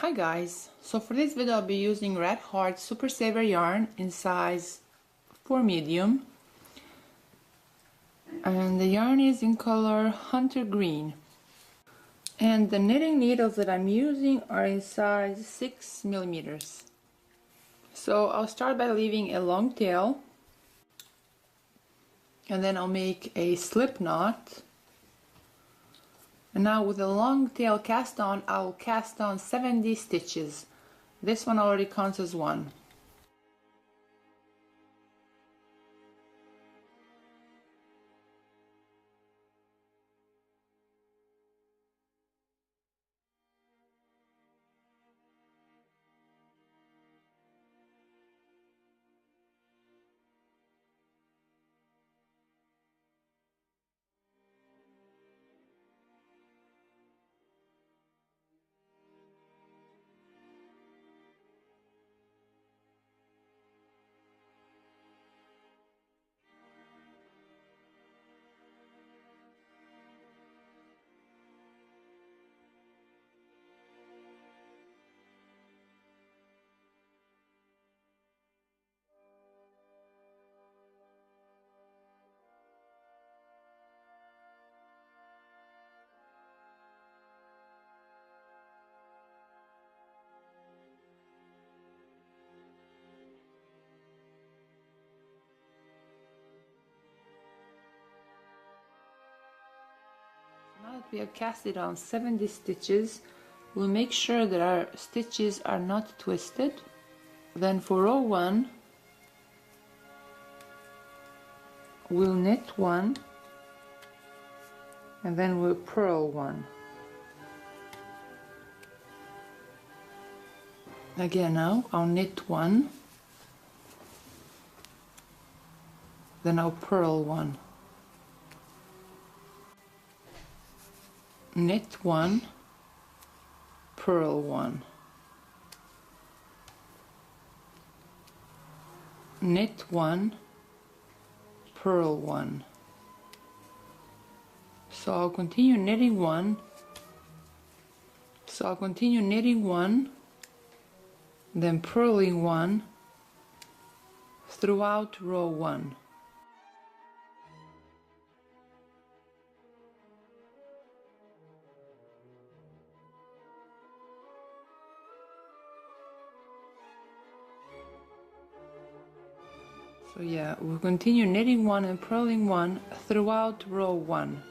Hi guys, so for this video I'll be using Red Heart Super Saver yarn in size 4 medium, and the yarn is in color Hunter Green, and the knitting needles that I'm using are in size 6 millimeters. So I'll start by leaving a long tail, and then I'll make a slip knot. And now with the long tail cast on, I'll cast on 70 stitches. This one already counts as one. Now that we have casted on 70 stitches, we'll make sure that our stitches are not twisted. Then for row 1, we'll knit 1, and then we'll purl 1. Again, now I'll knit 1, then I'll purl 1. Knit 1, purl 1. Knit 1, purl 1. So I'll continue knitting 1. So I'll continue knitting 1, then purling 1 throughout row 1. So yeah, we'll continue knitting 1 and purling 1 throughout row 1.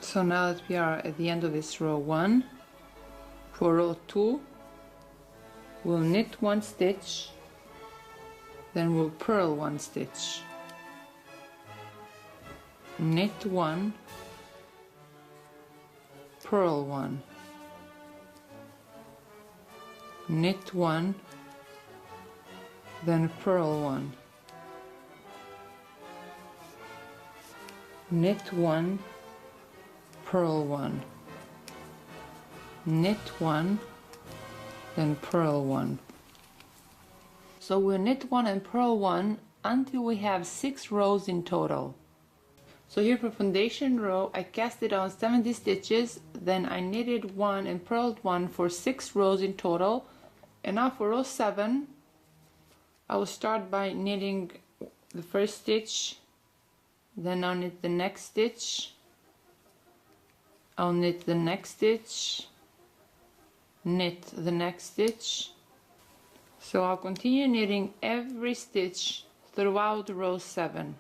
So now that we are at the end of this row 1, for row 2, we'll knit 1 stitch, then we'll purl 1 stitch. Knit 1, purl 1. Knit 1, then purl 1. Knit 1, purl 1. Knit 1, then purl 1. So we'll knit 1 and purl 1 until we have 6 rows in total. So here for foundation row, I casted on 70 stitches, then I knitted 1 and purled 1 for 6 rows in total. And now for row 7, I will start by knitting the first stitch, then I'll knit the next stitch, I'll knit the next stitch, knit the next stitch. So I'll continue knitting every stitch throughout row 7.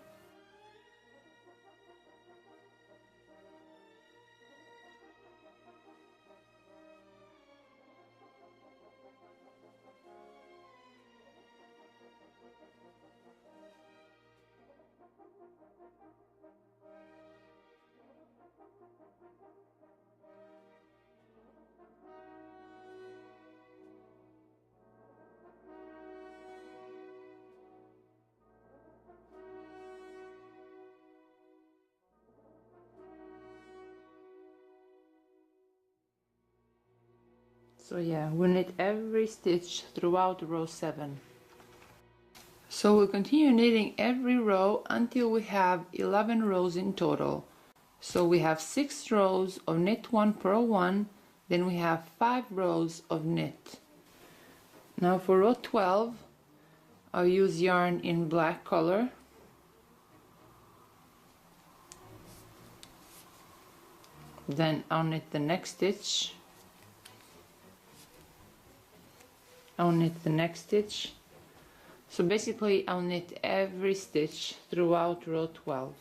So yeah, we'll knit every stitch throughout row 7. So we'll continue knitting every row until we have 11 rows in total. So we have 6 rows of knit 1, purl 1, Then we have 5 rows of knit. Now for row 12, I'll use yarn in black color. Then I'll knit the next stitch. I'll knit the next stitch. So basically I'll knit every stitch throughout row 12.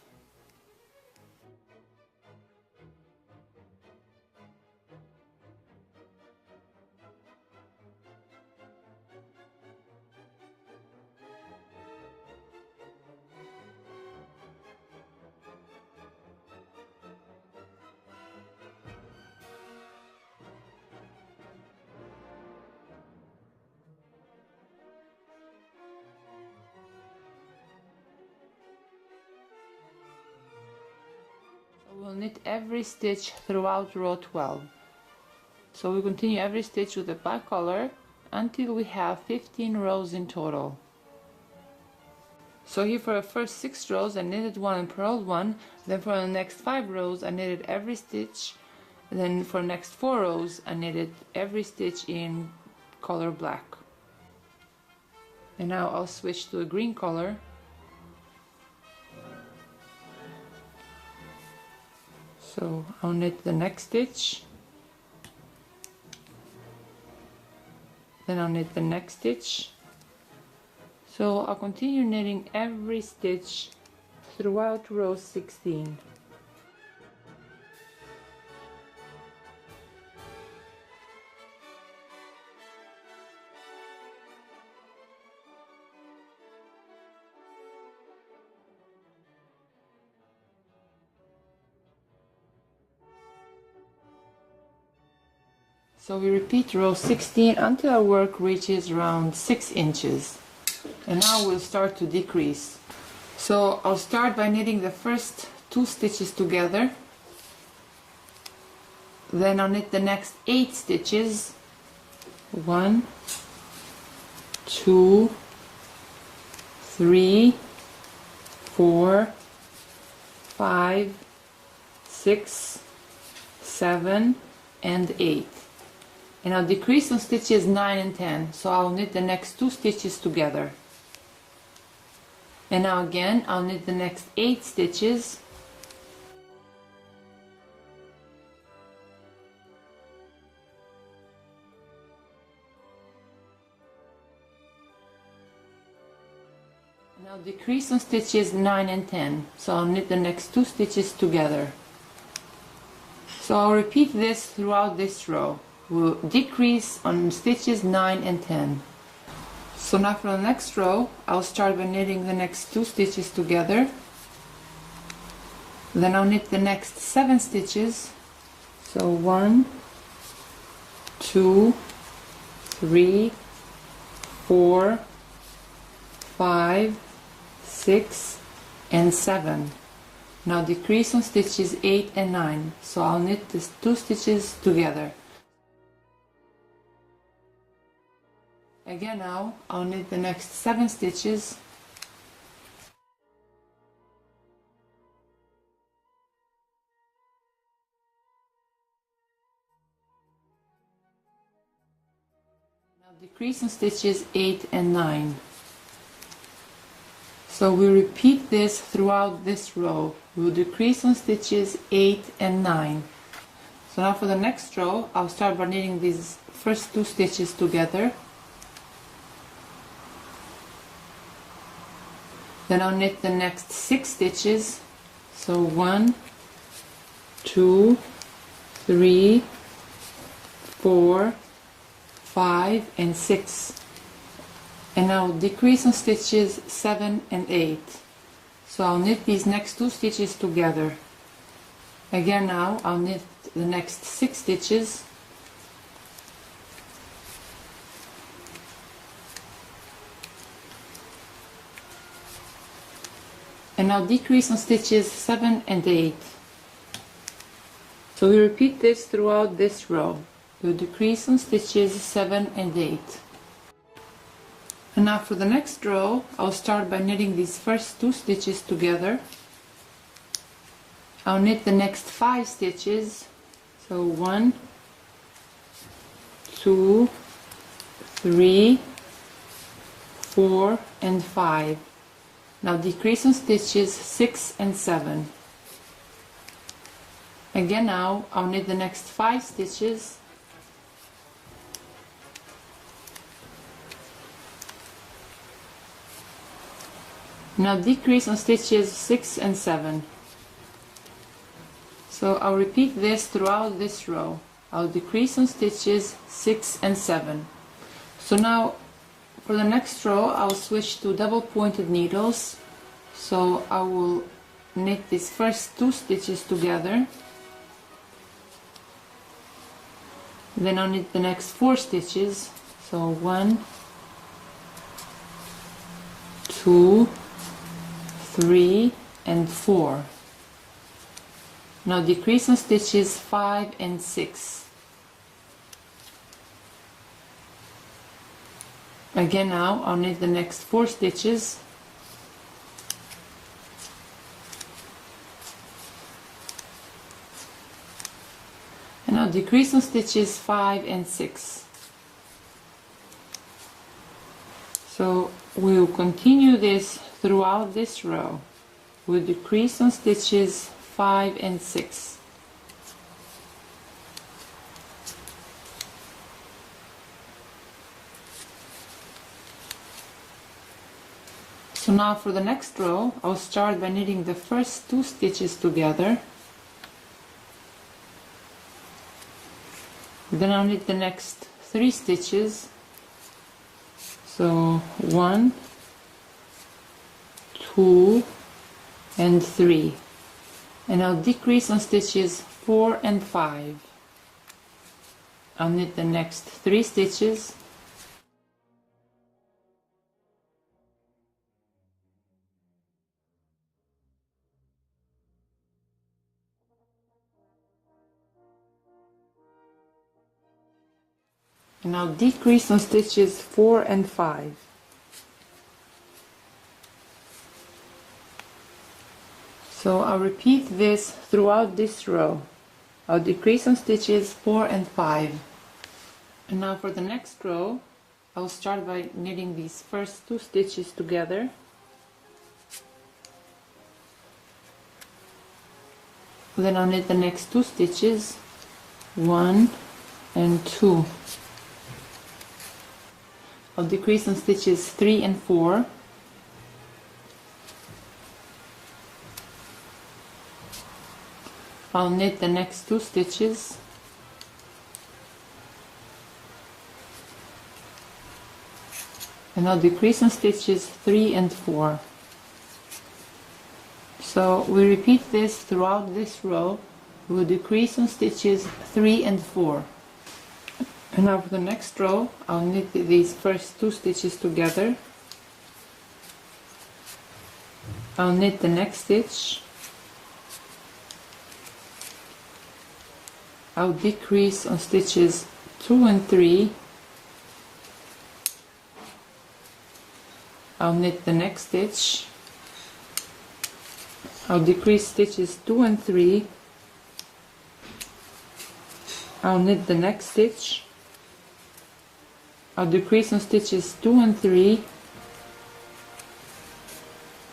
We'll knit every stitch throughout row 12. So we continue every stitch with the black color until we have 15 rows in total. So here for the first 6 rows I knitted 1 and purled 1, then for the next 5 rows I knitted every stitch, then for the next 4 rows I knitted every stitch in color black. And now I'll switch to a green color. So I'll knit the next stitch, then I'll knit the next stitch. So I'll continue knitting every stitch throughout row 16. So we repeat row 16 until our work reaches around 6 inches. And now we'll start to decrease. So I'll start by knitting the first 2 stitches together. Then I'll knit the next 8 stitches. 1, 2, 3, 4, 5, 6, 7, and 8. And I'll decrease on stitches 9 and 10, so I'll knit the next 2 stitches together. And now again I'll knit the next 8 stitches. And I'll decrease on stitches 9 and 10, so I'll knit the next 2 stitches together. So I'll repeat this throughout this row. We'll decrease on stitches 9 and 10. So now for the next row, I'll start by knitting the next 2 stitches together. Then I'll knit the next 7 stitches. So 1, 2, 3, 4, 5, 6, and 7. Now decrease on stitches 8 and 9. So I'll knit these 2 stitches together. Again now, I'll knit the next 7 stitches. Now decrease on stitches 8 and 9. So we repeat this throughout this row. We'll decrease on stitches 8 and 9. So now for the next row, I'll start by knitting these first 2 stitches together. Then I'll knit the next 6 stitches. So 1, 2, 3, 4, 5, and 6. And I'll decrease on stitches 7 and 8. So I'll knit these next 2 stitches together. Again now, I'll knit the next 6 stitches. And I'll decrease on stitches 7 and 8. So we repeat this throughout this row. We'll decrease on stitches 7 and 8. And now for the next row, I'll start by knitting these first 2 stitches together. I'll knit the next 5 stitches. So 1, 2, 3, 4, and 5. Now decrease on stitches 6 and 7. Again, now I'll knit the next 5 stitches. Now decrease on stitches 6 and 7. So I'll repeat this throughout this row. I'll decrease on stitches 6 and 7. So now for the next row I'll switch to double pointed needles. So I will knit these first 2 stitches together. Then I'll knit the next 4 stitches. So 1, 2, 3, and 4. Now decrease on stitches 5 and 6. Again, now I'll knit the next 4 stitches. And I'll decrease on stitches 5 and 6. So we'll continue this throughout this row. We'll decrease on stitches 5 and 6. So now for the next row, I'll start by knitting the first 2 stitches together. Then I'll knit the next 3 stitches. So 1, 2, and 3. And I'll decrease on stitches 4 and 5. I'll knit the next 3 stitches. And I'll decrease on stitches 4 and 5. So I'll repeat this throughout this row. I'll decrease on stitches 4 and 5. And now for the next row, I'll start by knitting these first 2 stitches together. Then I'll knit the next 2 stitches, 1 and 2. I'll decrease on stitches 3 and 4. I'll knit the next 2 stitches. And I'll decrease on stitches 3 and 4. So we repeat this throughout this row. We'll decrease on stitches 3 and 4. And now for the next row, I'll knit these first 2 stitches together. I'll knit the next stitch. I'll decrease on stitches 2 and 3. I'll knit the next stitch. I'll decrease stitches 2 and 3. I'll knit the next stitch. I'll decrease on stitches 2 and 3.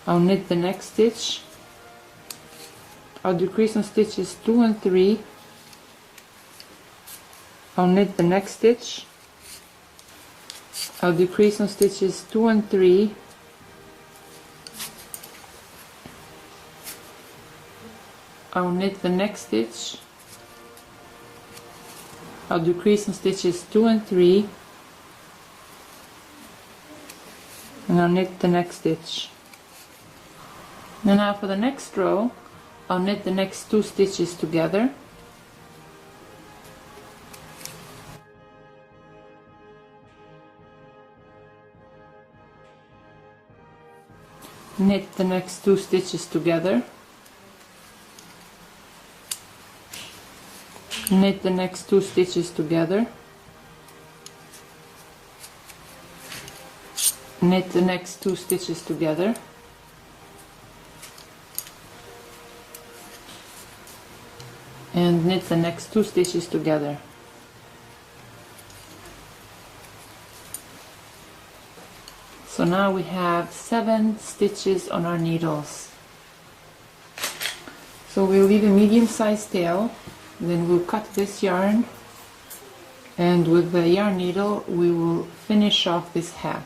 I'll knit the next stitch. I'll decrease on stitches 2 and 3. I'll knit the next stitch. I'll decrease on stitches 2 and 3. I'll knit the next stitch. I'll decrease on stitches 2 and 3. And I'll knit the next stitch. And now for the next row, I'll knit the next 2 stitches together. Knit the next 2 stitches together. Knit the next 2 stitches together. Knit the next 2 stitches together. And knit the next 2 stitches together. So now we have 7 stitches on our needles. So we'll leave a medium-sized tail, then we'll cut this yarn, and with the yarn needle we will finish off this hat.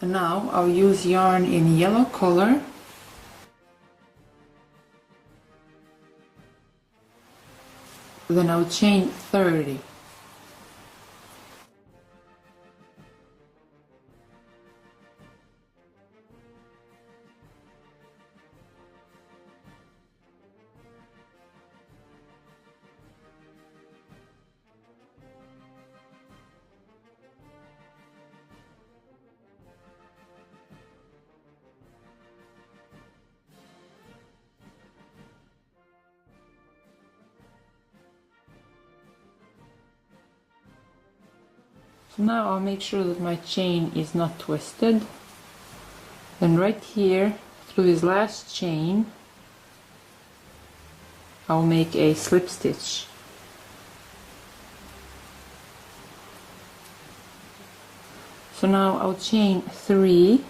And now I'll use yarn in yellow color. Then I'll chain 30. So now I'll make sure that my chain is not twisted. Then right here, through this last chain, I'll make a slip stitch. So now I'll chain 3.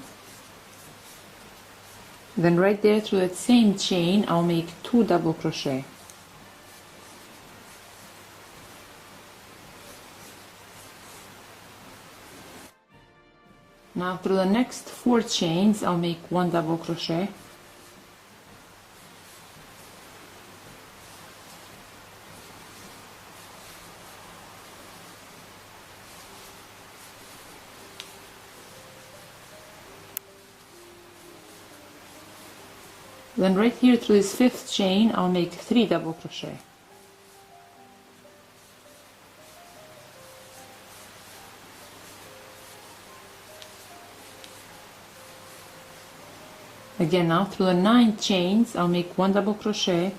Then right there through that same chain, I'll make 2 double crochet. Now through the next 4 chains I'll make 1 double crochet. Then right here through this 5th chain I'll make 3 double crochet. Again, now through the 9 chains I'll make 1 double crochet.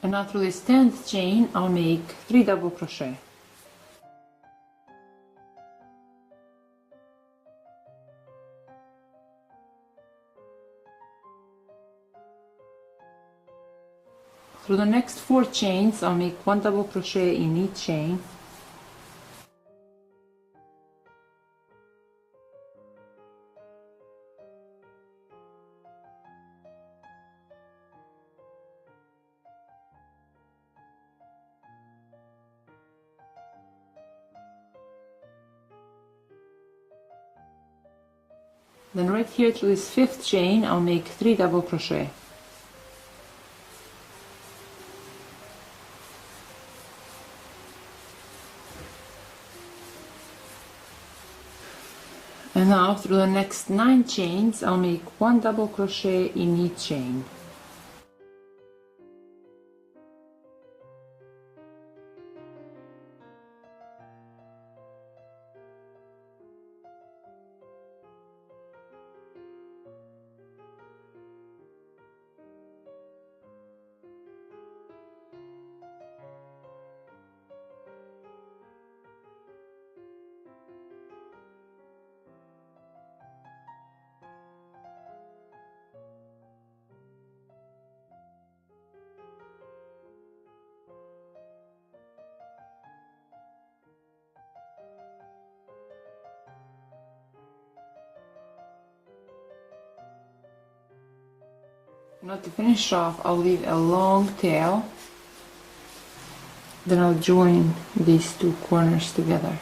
And now through this 10th chain I'll make 3 double crochet. Through the next 4 chains I'll make 1 double crochet in each chain. Then right here to this 5th chain, I'll make 3 double crochet. And now through the next 9 chains, I'll make 1 double crochet in each chain. Now to finish off, I'll leave a long tail, then I'll join these 2 corners together.